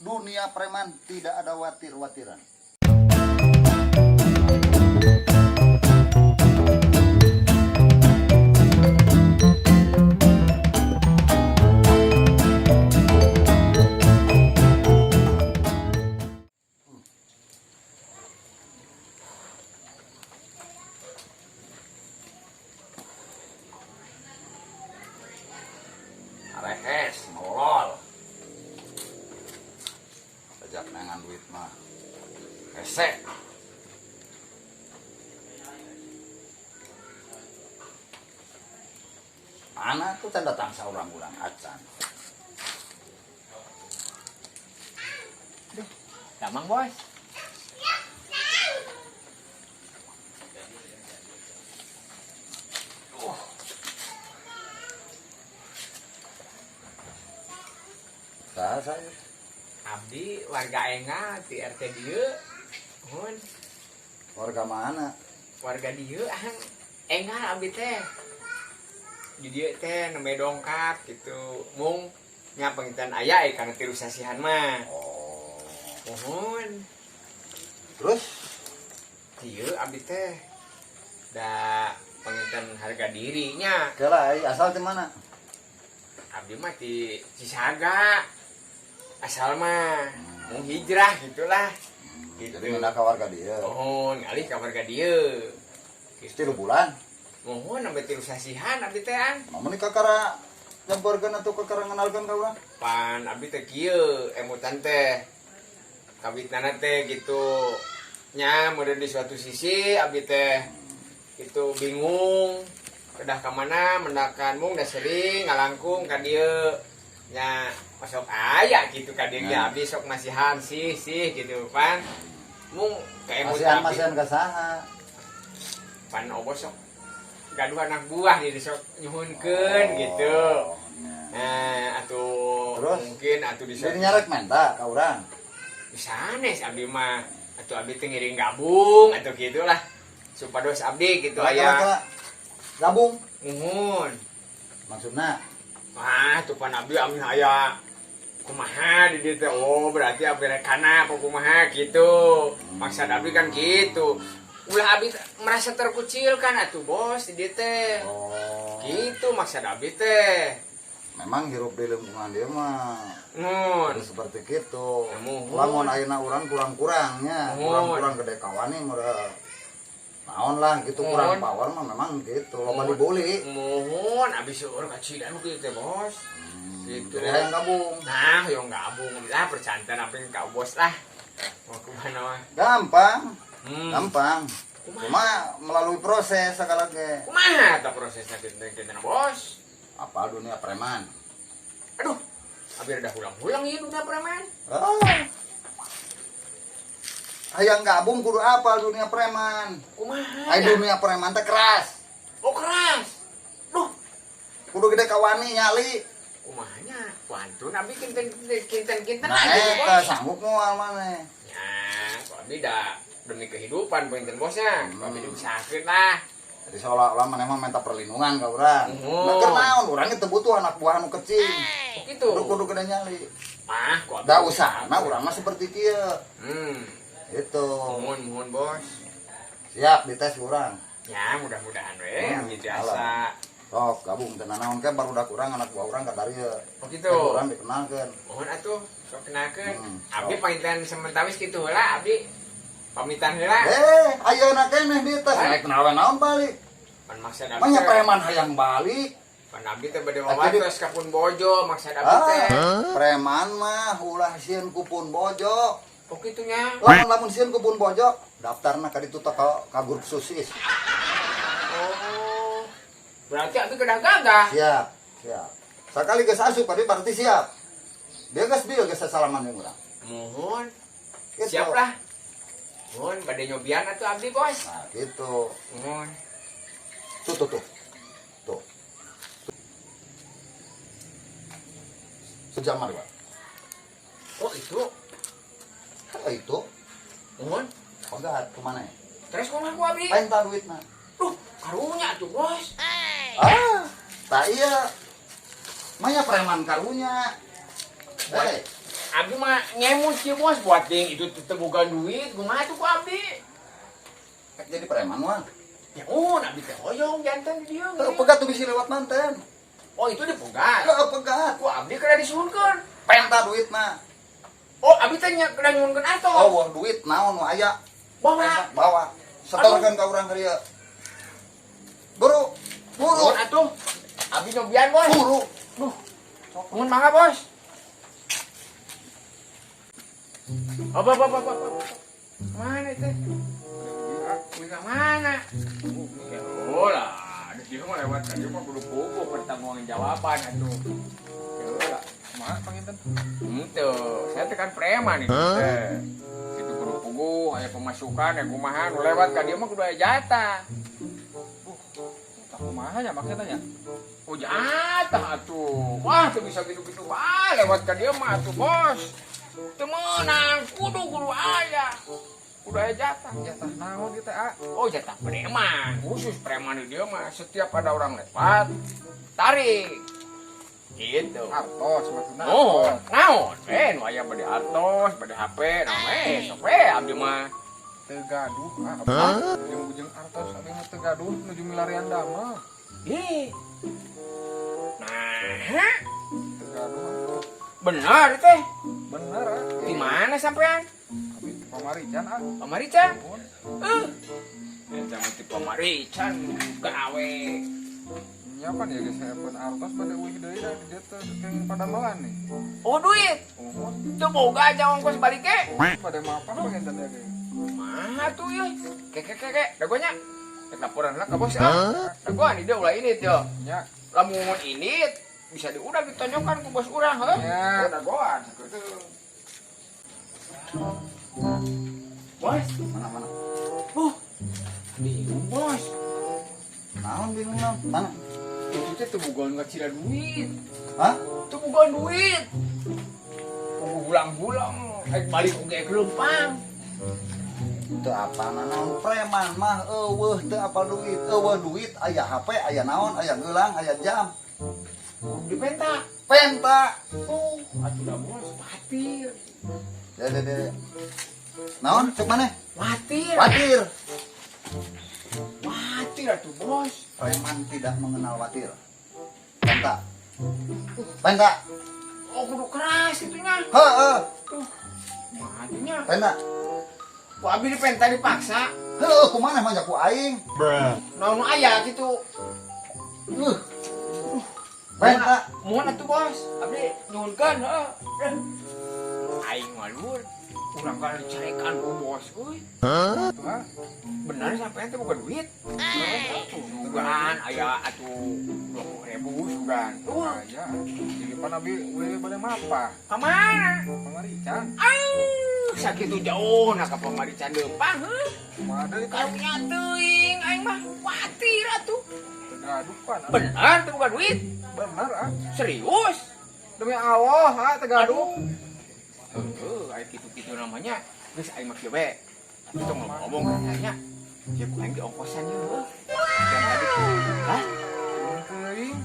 Dunia preman tidak ada watir-watiran. Rehes, molol. Sejak nengan duit mah. Hese. Mana tuh tanda datang saurang-urang acan. Damang bos. Saya Abdi warga Enga di RT dieu. Mun warga mana? warga dieu Enga abdi teh. Di dieu teh nembe dongkap gitu. Mung nya penginten aya kana tilu sasihan mah. Oh. Mohon Terus dieu abdi teh da penginten harga dirinya. kela asal di mana? Abdi mah di Cisaga. Asal mah mau hijrah gitulah. Gitu. Jadi pindah ke warga dia. Mohon ngalih ka warga dieu. Gitu 3 bulan. Mohon sampai tilu sasihan abdi teh an. Namun ini kakara nyebarkan atau kakara ngenalkan ka urang? Pan abdi teh kieu emutan teh. Kabitna teh gitu. Nya modern di suatu sisi abdi teh itu bingung kedah ka mana mendakan mung da sering ngalangkung ka dieu. Nya masuk aya gitu ka dieu Nah. abdi sok masihan sih gitu pan. Mung keemutan Masihan ka saha? pan obos sok gaduh anak buah di sok nyuhunkeun gitu. Nah, atuh Terus? mungkin atuh di Jadi nyarek menta ka urang. sanes abdi mah atuh abdi teh ngiring gabung atuh gitulah supados abdi gitu aya Kela-kela gabung muhun. maksudna. Tuh pan abdi aya kumaha di dieu teh. Oh, berarti abdi rekana apa kumaha gitu. Maksud abdi kan gitu. Ulah abdi merasa terkucilkan atuh bos di dieu teh. Oh. Gitu maksud abdi teh. Memang hirup di lingkungan dia mah Mun. harus seperti gitu. Namun. Lamun ayeuna urang kurang-kurangnya, Namun. kurang-kurang gede kawan nih meureun. Naon lah gitu kurang Namun. power mah memang gitu. Loba Namun. dibully. Mohon abdi seueur kacidan kitu teh bos. Gitu. Jadi hayang gabung. Nah, yo gabung lah percantan apa yang kau bos lah. Mau kemana mah? Gampang, Hmm. gampang. Cuma melalui proses segala ge. Kumaha ta prosesnya kita bos? Apa dunia preman? Aduh, abdi udah ulang-ulang ieu dunia preman. Ah. Hayang gabung kudu apa dunia preman? Kumaha? Ai dunia preman teh keras. Oh keras. Duh, Kudu gede kawani nyali. kumahanya? Wantun abdi kinten Nah, aja eta bos. sanggup moal maneh. Ya, kok abdi dah demi kehidupan pengen bosnya. Hmm. Abdi diusahakeun lah. Jadi seolah-olah maneh mah minta perlindungan ka urang. Oh. Nah, keur naon urang teh butuh anak buah nu kecil. Oh gitu. Kudu gede nyali. Mah, kok abdi Da usahana urang mah seperti kieu. Itu. Mohon bos. Siap dites urang. Ya, mudah-mudahan we abdi biasa. alah. Sok gabung teh naon ke barudak urang anak buah urang ka dieu. Oh gitu. Urang dikenalkeun. Mohon atuh sok kenalkeun. Hmm, Abdi sok. panginten sementawis kitu heula abdi. Pamitan heula. Ayeuna keneh dites. Rek naon balik. Pan maksud abdi. Manya teh- preman hayang balik. Pan abdi teh bade Tapi wawatos ka pun bojo maksud abdi teh. Preman mah ulah sieun ku pun bojo. Oh kitunya. Lamun sieun ku pun bojo, daftarna ka ditu teh ka grup susis. Oh. Berarti abdi kedah gagah. Siap, siap. Sakali geus asup tadi berarti siap. Dia geus dieu geus salaman jeung urang. Mohon. Gitu. Siap lah. Mohon bade nyobian atuh abdi bos. Nah, gitu. Mohon. Tuh. Tuh. Sejamar, Pak. Oh itu. Kalau itu, Mohon. enggak kemana ya? Terus kumaha ku abdi? Lain tak duitna. Duh, karunya tuh bos. Tak iya. Maya preman karunya. Abdi mah ngemut sih bos buat ting itu tebukan duit, kumaha tuh ku abdi. Jadi preman mah. Ya abdi teh hoyong jantan di dieu. Pegat tuh bisa lewat manten. Oh itu dipegat. Pegat. Ku abdi kena disuhunkeun. Penta duit mah. Oh abdi teh kena nyuhunkeun atos. Oh, wah duit naon nu aya. Bawa. Setorkeun ka urang kieu. Buru. Nuhun atuh. Abdi nyobian bos. Buru. Duh. Nuhun mangga bos. Apa. Mana teh? Kuliah mana? Oh lah, di sini mah lewat tadi mah kudu buku pertanggungan jawaban atuh. Ya lah, kumaha panginten? Tuh, saya tekan preman itu teh. Itu kudu pugu, aya pemasukan, aya kumaha nu lewat ka dieu mah kudu aya jatah. Kumaha nya maksudnya nya? Oh jatah atuh. Wah, teu bisa gitu-gitu wae lewat ka dieu mah atuh, Bos. Teu meunang, kudu aya. Udah jatah Naon kita ah? Oh jatah preman, khusus preman di dia mah setiap ada orang lewat tarik gitu. Artos maksudna. Oh, naon? Nu aya bade artos, bade HP, naon sok we abdi mah Teu gaduh apa? Ujung-ujung artos abdi mah teu gaduh nuju milarian damel. ih. Nah, Teu gaduh. benar teh. Bener ah. Di mana sampean? Abi pamarican ah. Pamarican? Nuhun. Eta mah ti pamarican gawe. Nyapan ya geus haeun artos pada eueuh deui da dieu teh keng padamelan nih. Oh duit. Nuhun. Teu boga aja ongkos balik ke. Pada mapan panginten ya ge. Mah tuh yeuy. Keke, dagonya. Tek laporan lah ka bos ah. Dagoan ide ulah ini tuh. Nya. Lamun ini bisa diudah ditonjokkan ku bos urang heuh. Ya. Dagoan sakitu. Bos, Mana? bingung bos. Naon bingung naon? Mana? Itu teh teu bogaan ngacira duit. Hah? Teu bogaan duit. Tunggu bulang-bulang, balik oge ke Leumpang. Teu apa naon preman mah eueuh teu apa duit. Eueuh duit aya HP, aya naon, aya gelang, aya jam. Di penta. Penta. Oh, atuh da bos, patir. Dede. Naon cek maneh? Patir. Watir. Patir atuh bos. Preman tidak mengenal watir. Penta. Penta. Oh, kudu keras itunya. Heeh. Matinya. Penta. Ku abi di penta dipaksa. Heuh, kumaneh mah ku aing. Naon aya kitu. Penta. Mohon atuh bos. Abi nyuhunkeun heuh. Aing malur. Urang kan dicarekan ku bos euy. Ah. Benar sampean teh bukan duit. Sugan aya atuh 20.000 sugan. Ya. Jadi pan abi we bade mapa? Ka mana? Pamarican. Sakitu jauh na ka pamarican Leumpang heuh. Kumaha deui teh? Karunya teuing aing mah kuatir atuh. Teu gaduh pan. Benar teh bukan duit. Bener ah. Serius? Demi Allah ah teu gaduh. Aya kitu-kitu namanya. Geus aing mah kieu we. Atuh tong ngomong katanya. Dia bukan di ongkosan ya, heuh. Yang tadi hah? Teuing.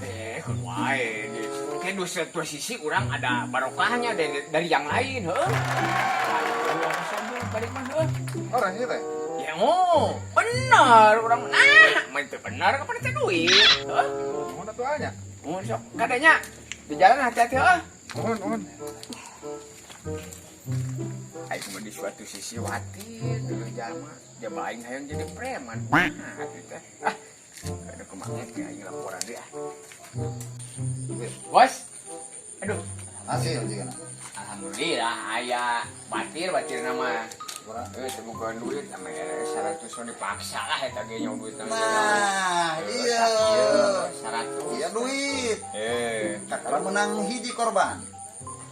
Kun wae. Kayak dua sisi urang ada barokahnya dari yang lain, heuh. Dari ongkosan heuh balik mah heuh. Orang ieu teh. Ya benar urang main teu benar kapan teh duit, heuh. Nuhun atuh anya. Mun sok kadanya di jalan hati-hati heuh. Nuhun. Aing mah di suatu sisi watir dulu jalma jaba aing hayang jadi preman. Nah, atuh teh. Ada kemanget ya aing laporan deui ah. Bos. Aduh, Hasil jigana. alhamdulillah aya batir nama. Kurang. Bukan duit sama RS 100 so dipaksa lah eta ge nyawa duit nama. Nah, iya. 100. Iya duit. Kakak Menang hiji korban.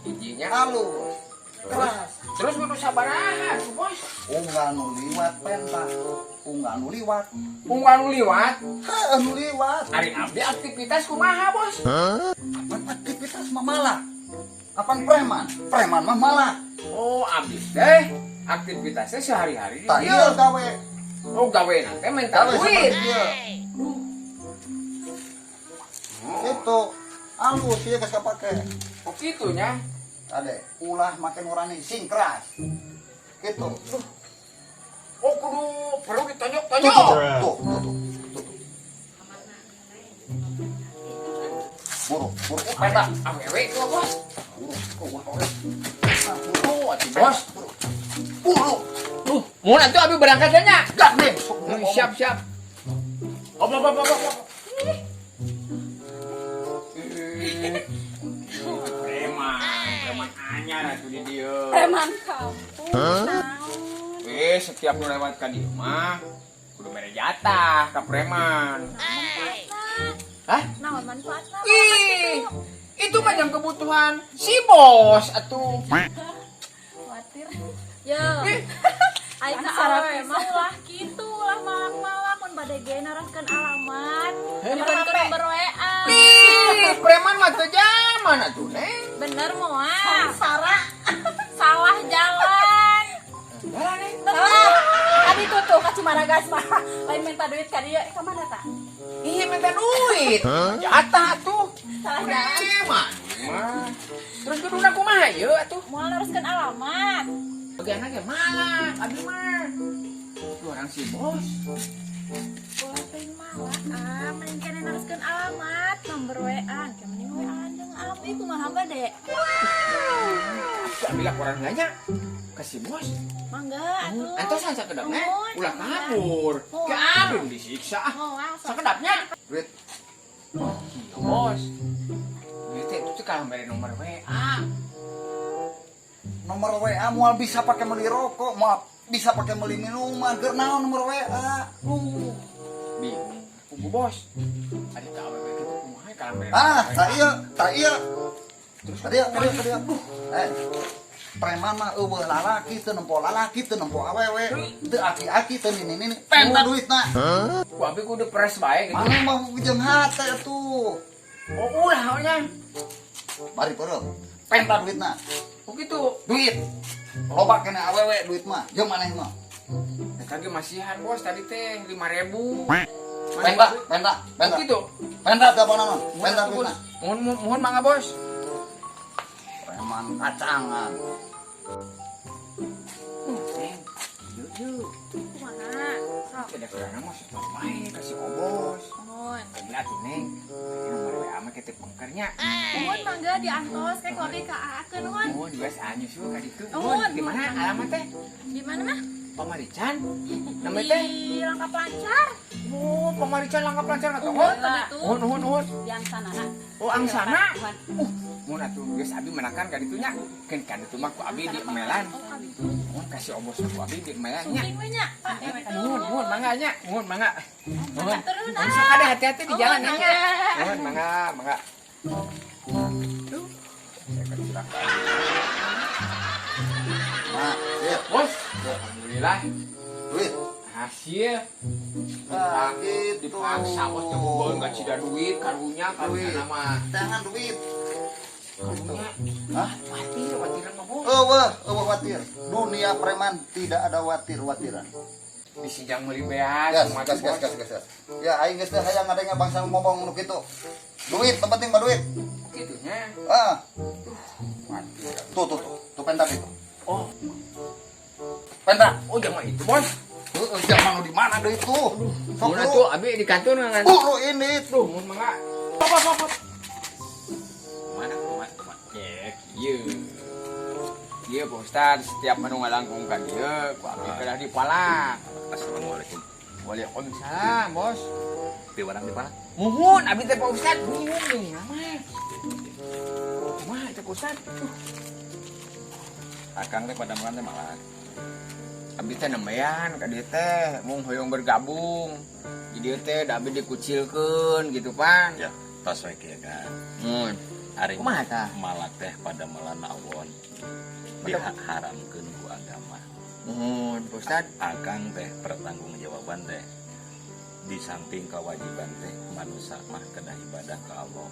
hijinya Halus. Keras. terus kudu sabaraha tuh bos. Unggal nu liwat penta. Unggal nu liwat. Unggal nu liwat. Heuh nu liwat. Ari abdi aktivitas kumaha bos? Kapan aktivitas mah malah. Kapan preman? Preman mah malah. Oh abdi teh aktivitasnya sehari-hari di Tak dieu. iya gawe. Oh gawe nanti minta Gawe duit. seperti dia. Itu halus ieu geus kapake. Oh gitunya. Ade, ulah makin nurani sing keras. Gitu. Oh kudu perlu Tuh, ditonjok-tonjok. tuh. Buru. Peta awewe itu bos. Buru, Atuh bos. buru. Mun atuh abi berangkat nya. Gak deh. Siap. Op. Preman anyar atuh di dieu. Preman kampung. Setiap nu lewat ka dieu mah kudu mere jatah ka preman. Hah? Naon manfaatna? Ih, itu mah yang kebutuhan si bos atuh. Khawatir. Ya. Aing ka awe mah ulah kitu, ulah malak-malak mun bade ge naraskeun alamat. Nyebutkeun nomor WA. Ih, preman mah teu zaman atuh, Neng. Bener moal. Salah jalan. Jalan, Neng. Tadi tuh ka Cimaragas mah. Lain minta duit ka dieu ka mana ta? Iya minta duit. Jatah atuh. Salah jalan. Preman mah. Terus kuduna kumaha ieu atuh? Moal naraskeun alamat. Bagian ge malak, abi mah. Itu orang si bos. Ulah teuing malak, mending kene naraskeun alamat, nomor WA. Ke mending WA jeung abi kumaha bade? Abi laporan nanya ke si bos. Mangga atuh. Antosan sakedapna Nuhun. ulah kabur. Nuhun. Ke abin disiksa. Moal. Sakedapnya. Duit. Iya bos. Duit itu kalau beri nomor WA. Nomor WA mual bisa pakai beli rokok, mual bisa pakai beli minuman. Keur naon nomor WA? Bingung. Kubu bos. Ada tahu gitu kumaha kalau beri Tak iya. Terus dia. Preman mah eueuh lalaki teu nempo lalaki teu nempo awewe. Teu aki-aki teu nini. Penta duitna. Ku abi kudu peres bae gitu. Mana mah jeung hate atuh. Oh ulah nya. Bari peureuh. Penta duitna. Begitu. Duit. Loba kena awewe duit mah. Jeung maneh mah. Tadi masihan bos tadi teh 5.000. Penta. Begitu. Penta teh apa naon? Penta duitna. Mohon mangga bos. Preman kacangan. Yuk. Kumaha? Sok. Ada kerana mah sudah main kasih obos. Nuhun. Kagila tuh neng. Nomor WA mah kita pengkernya. Nuhun mangga diantos kayak kopi ka aakeun nuhun. Mohon biasa anyus yuk ka ditu. Nuhun. Di mana alamat teh? Di mana mah? Pamarican. Namanya teh? Di Langkap Lancar. Oh, Pamarican Langkap Lancar nggak tahu. Nuhun begitu. Nuhun. Di Angsanana. Oh, angsana. Nuhun. Mohon atuh geus abi menakan ka ditunya. Keun kan ditu mah ku abi di emelan. Oh, ka ditu. Mohon kasih obos ku abi di emelan nya. Sumping we nya, Pak. Nuhun mangga nya. Nuhun mangga. Nuhun. Turun, Nuhun sok ada hati-hati di jalan Nuhun, nya. mangga. Nuhun mangga. Duh. Saya kecelakaan. Nah, sip. Bos, alhamdulillah Duit. hasil. Gitu. Dipaksa bos teu beun ka cida duit karunya nama Jangan duit. karunya. Hah? Watiran mah bos. Eueuh watir. Dunia preman tidak ada watir-watiran. Disinjang meuli beas Gas. Ya aing geus teh hayang ngadenge bangsa ngomong nu kitu. Duit, yang penting mah duit. Gitunya. Tuh pentak itu. Oh, Pentak. jangan itu bos. Jangan di mana deh itu. Sok Mun lu. atuh abi di kantor ngan. Lu ini Duh, mun mangga. Pop. Mana? Ya, kieu. Iya Pak Ustad, setiap menu ngalangkung kan dia, ku abi kedah dipalak. Assalamualaikum. Waalaikumsalam, Bos. Piwarang di mana? Muhun, abi teh Pak Ustad bingung nih, nama. Kumaha teh Pak Ustad? Akang teh pada mana malah. Abi teh nembean ka dieu teh, mung hoyong bergabung. Di dieu teh da abi dikucilkeun gitu pan. Ya, pas wae kieu kan. Mun. Ari Kumaha tah? malak teh pada melana awon. Diharamkeun ku agama. Muhun, Pak Ustad. Akang teh pertanggungjawaban teh di samping kewajiban teh manusia mah kedah ibadah ke Allah.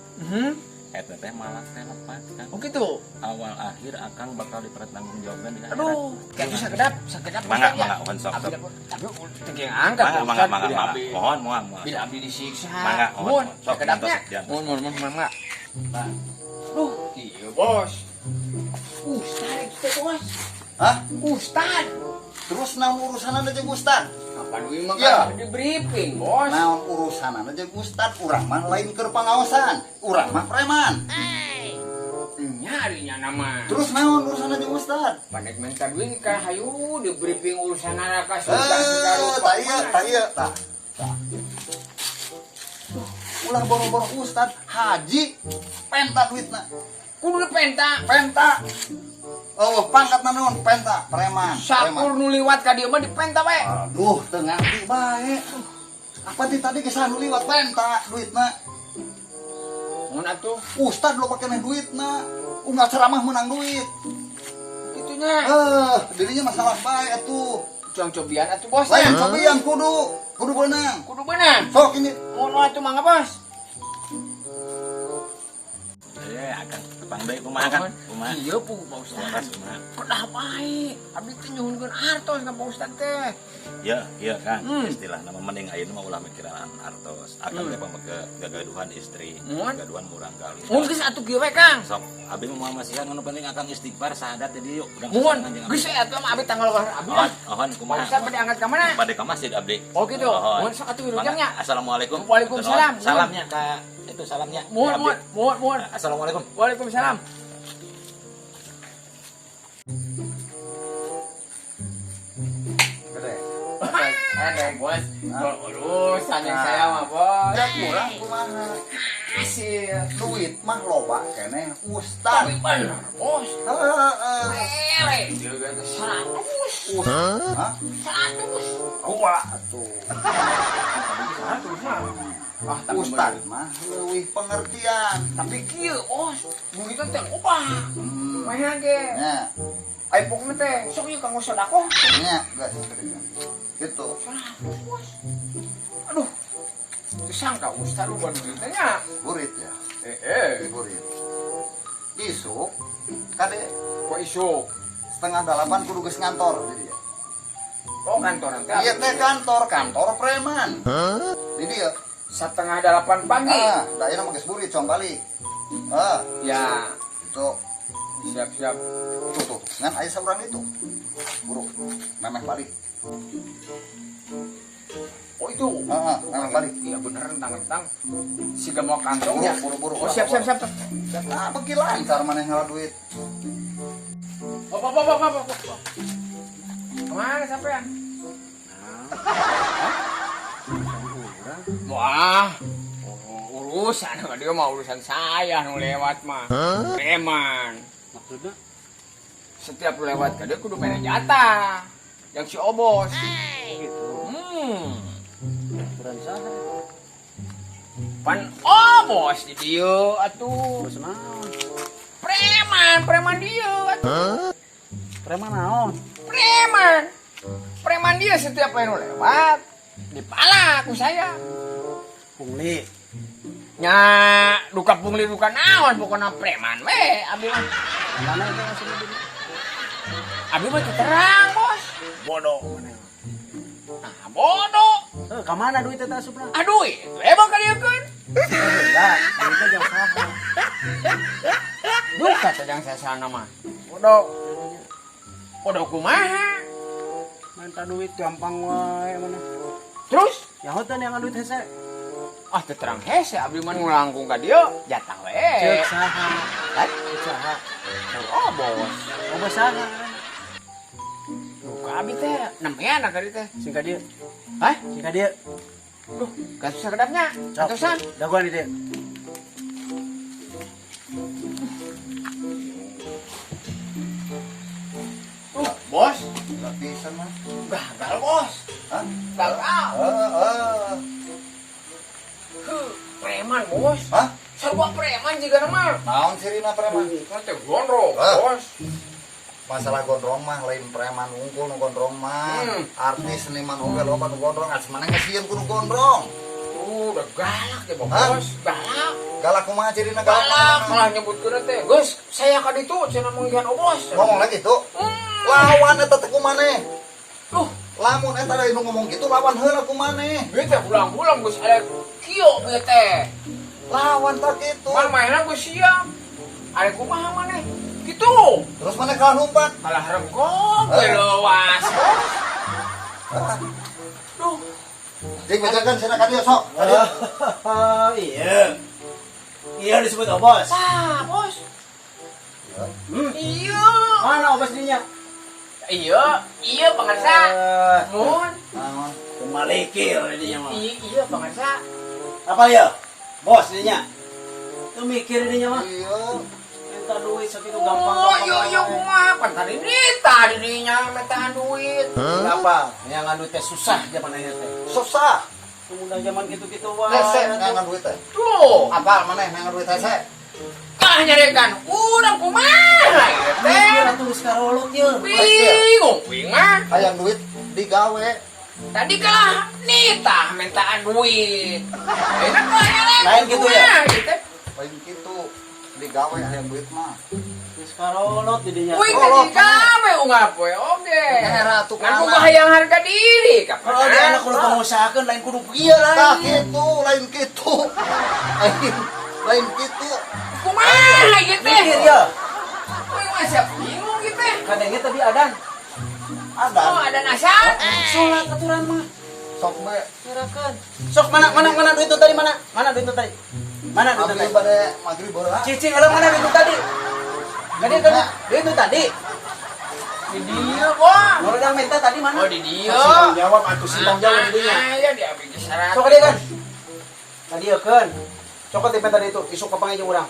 Eta teh malak teh lepat kan. Oh gitu. Awal akhir akang bakal dipertanggungjawabkan di akhirat. Aduh, kayak bisa sakedap. Mangga, Ustad, ya. mohon sok. Abi tapi teu angkat. Pak Mangga, Ustad. Bila mangga. abi- Mohon. Bila abdi disiksa. Mangga, Mun, mohon. Sok, sakedapnya. jantos, Mun, mangga. Duh, iya bos. teh bos. Hah? Ustad. Terus naon urusanan aja Ustad? Apa duit mah Ya. kan di briefing bos. Naon urusanan aja Ustad? Urang mah lain keur pangaosan. Urang mah preman. Nyarinya nama. Terus naon urusan aja Ustad? Panek minta duit kan hayu di briefing urusan anak Sultan Tak iya. Ulah boro-boro Ustad haji penta duitna. Kudu penta. Penta. Oh, pangkat naon penta, preman. Sakur nu liwat ka dieu mah dipenta we. Aduh, teu ngarti bae. Apa ti tadi kesan liwat penta duitna? Mun atuh Ustad lo pake duitna. Unggal ceramah menang duit. itunya. Dirinya masalah bae atuh. Cobian atuh bos. Lain cobian kudu beunang. Kudu beunang. Sok ini. Mun atuh mangga bos. Akan tepang deui kumaha kan? Kumaha? Ieu pu Pak Ustad. Waras kumaha? Kedah bae. Abdi teh nyuhunkeun hartos ka Pak Ustad teh. Ya, iya kan. Istilah nama mending ayeuna mah ulah mikiran artos. Akan teh pamake gagaduhan istri, gagaduhan murang kali. Mun geus atuh kieu we Kang. Sok abi mah masihan anu penting akan istighfar sahadat teh dieu. Mun geus atuh mah abdi tanggal abdi. Ohon Pak kumaha? Ustad bade angkat ka mana? Bade ka masjid abdi. Oh gitu. Mun sok atuh wilujengnya. Assalamualaikum. Waalaikumsalam. Salamnya ka itu salamnya. Mun. Assalamualaikum. Waalaikumsalam. Ada bos, urusan yang saya mah bos. Udah kurang kumaha. Kasih Duit mah loba keneh Ustad. bener bos. Heeh. Lele juga ke 100. Hah? 100. Dua atuh. 100 mah. Ah, Ustad mah leuwih pengertian. tapi kieu bos, duit teh loba. Mah ge. Nya, Ai pokna teh sok ieu kanggo sedekah. nya guys. Gitu. 100 bos. Aduh. Disangka Ustad lu buat duitnya. Burit ya. Burit. Isuk kade Kok isuk? 7:30 kudu geus ngantor di dia. Oh kantoran teh. Ieu teh kantor preman. Di dia. 7:30 pagi. Da ieu mah geus burit cong balik. Ya, Itu siap-siap. tuh. Ngan aya saurang itu. Buru. Memeh balik. Oh itu. Memeh balik. Iya bener tentang si mau kantongnya. Buru-buru. Oh siap. Nah, beki lancar maneh ngalah duit. Apa. Kemana sampean? Wah, urusan dia mah urusan saya nu lewat mah. Preman. Maksudnya? Setiap lu lewat ke dia kudu mere jatah. Yang si Obos. Gitu. Ukuran saha? Pan Obos di dieu atuh. Bos naon? Preman dia atuh. Preman naon? Preman dia setiap lu lewat dipala ku saya. Pungli. Nya duka pungli duka naon pokona preman we abi mah. Mana itu maksudnya dulu? Abi mah teu terang bos. Bodoh. Nah, bodoh. Ka mana duitnya teh asupna? Aduh, emang kalieukeun. Enggak, duitnya jauh saha. Duh kata yang sasana mah. Bodoh. Bodoh kumaha? Minta duit gampang wae mana. Terus Ya hoten yang duit hese. ah teu terang hese abi mah ngulangkung ka dieu jatah we. Cek saha? Kan Cek saha? oh bos. Oh bos saha? Duka abi teh nemean ka dieu teh. Sing ka dieu. Hah? Sing ka dieu. Duh, gak susah kedapnya. Atusan. Daguan di dieu. Bos, Enggak bisa mah. gagal bos. Hah? Gagal. Preman bos. Hah? Sarua preman juga nama. Naon sirina preman? Kan teh gondrong Ah. bos. Masalah gondrong mah lain preman unggul nu gondrong mah. Artis seniman oge loba nu gondrong, asmana ngesieun kudu gondrong. Udah galak ya Hah? bos. Galak. Galak kumaha cirina Galak galak? malah nyebutkeun teh. Gus, saya kan itu cenah mungkin bos. Ngomong lagi tuh. Lawan eta teh kumaneh. Duh, Lamun eta da nu ngomong gitu lawan heula kumaneh. ieu teh ulang-ulang Gus aya kieu ieu teh. Lawan tak kitu. Man mainan Gus siap. Are kumaha maneh? Kieu gitu. Terus mana kalah numpat? Kalah rengkong, lewas. Duh, Jeng bejakan sana ka dieu sok. Ka dieu. Iya. Iya disebut obos. ah, bos. Iya. Mana obos dinya? Iya, pengarsa. Mun. Naon? Kemalikir dinya mah. Iya, pengarsa. Apa ya? Bos dinya. Tuh mikir dinya mah. Iya. Minta duit sakitu Oh, gampang. iya, kumaha. Pan tadi tadi dinya minta duit. Kenapa? Yang ngadu teh susah zaman ayeuna teh. Susah. Kemudian zaman gitu-gitu wae. Hese ngangan duit teh. Tuh, Apa maneh ngangan duit hese? kah nyarekan urang kumaha ieu teh. Mikir atuh geus karolot ye. Bingung, mah. Hayang duit digawe. Tadi kalah nitah mintaan duit. Enak lah nyalek. Lain gitu ya? Gitu. Lain kitu digawe hayang duit mah. Geus karolot didinya. Wih, tadi gawe ungap we oge. Hera tuh Kan boga hayang harga diri kapan? Kalau dia anak kudu pengusahakeun lain kudu ieu Tah lain. kitu, lain kitu. Lain kitu. Kumaha ieu teh? Mikir ya. Wih, masih bingung gitu teh. Kadangnya tadi adan. Oh, Ada ada nasab. Sholat aturan mah. sok be. Nyerahkeun. Sok mana duit itu tadi mana? Mana duit itu tadi? Mana duit itu Abdi tadi? bade maghrib baheula. Cicing alam mana duit itu tadi? Tadi tadi duit itu tadi. Di dieu, Bang. Kalau udah minta tadi mana? Oh, di dieu. Tanggung jawab atuh simpang jawab di dinya. Ya diambil ke syarat. Sok dia kan. Tadi ya kan. Sok tipe tadi itu isuk ka pangejeung urang.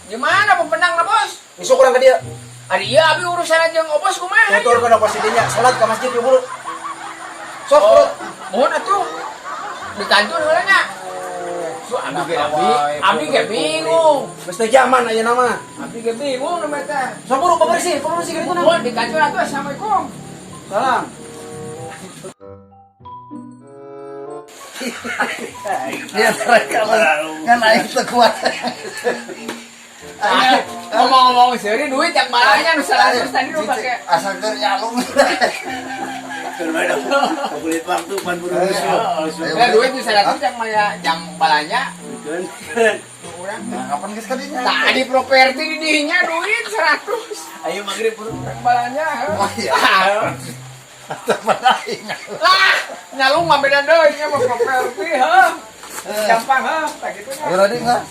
Gimana pembenang na, Bos? Isuk urang ka dia. Ari ieu abi urusan jeung obos kumaha? Motor kana pas dinya salat ka masjid yuk bulu. Sok Oh, bulu. mohon atuh. Di kantor heula nya. So, abdi ge bingung. Geus teh zaman ayeuna mah. Abdi ge bingung nu meta. Sok bulu bebersih ka gitu na. Mohon di kantor atuh. Assalamualaikum. Salam. Dia mereka kan aing teu kuat. Ngomong-ngomong seuri duit yang balanya nu 100 tadi nu pake. Asal keur nyalung. Kulit waktu pan buru Ya duit nu 100 yang maya jang balanya. Urang Kapan geus ka dinya? tadi properti di dinya duit 100. Ayo magrib buru. Yang balanya. Oh iya. Temen aing. Lah, nyalung mah beda deui nya mah properti, heuh. Gampang, heuh, tak gitu nya. Ayo Rading lah.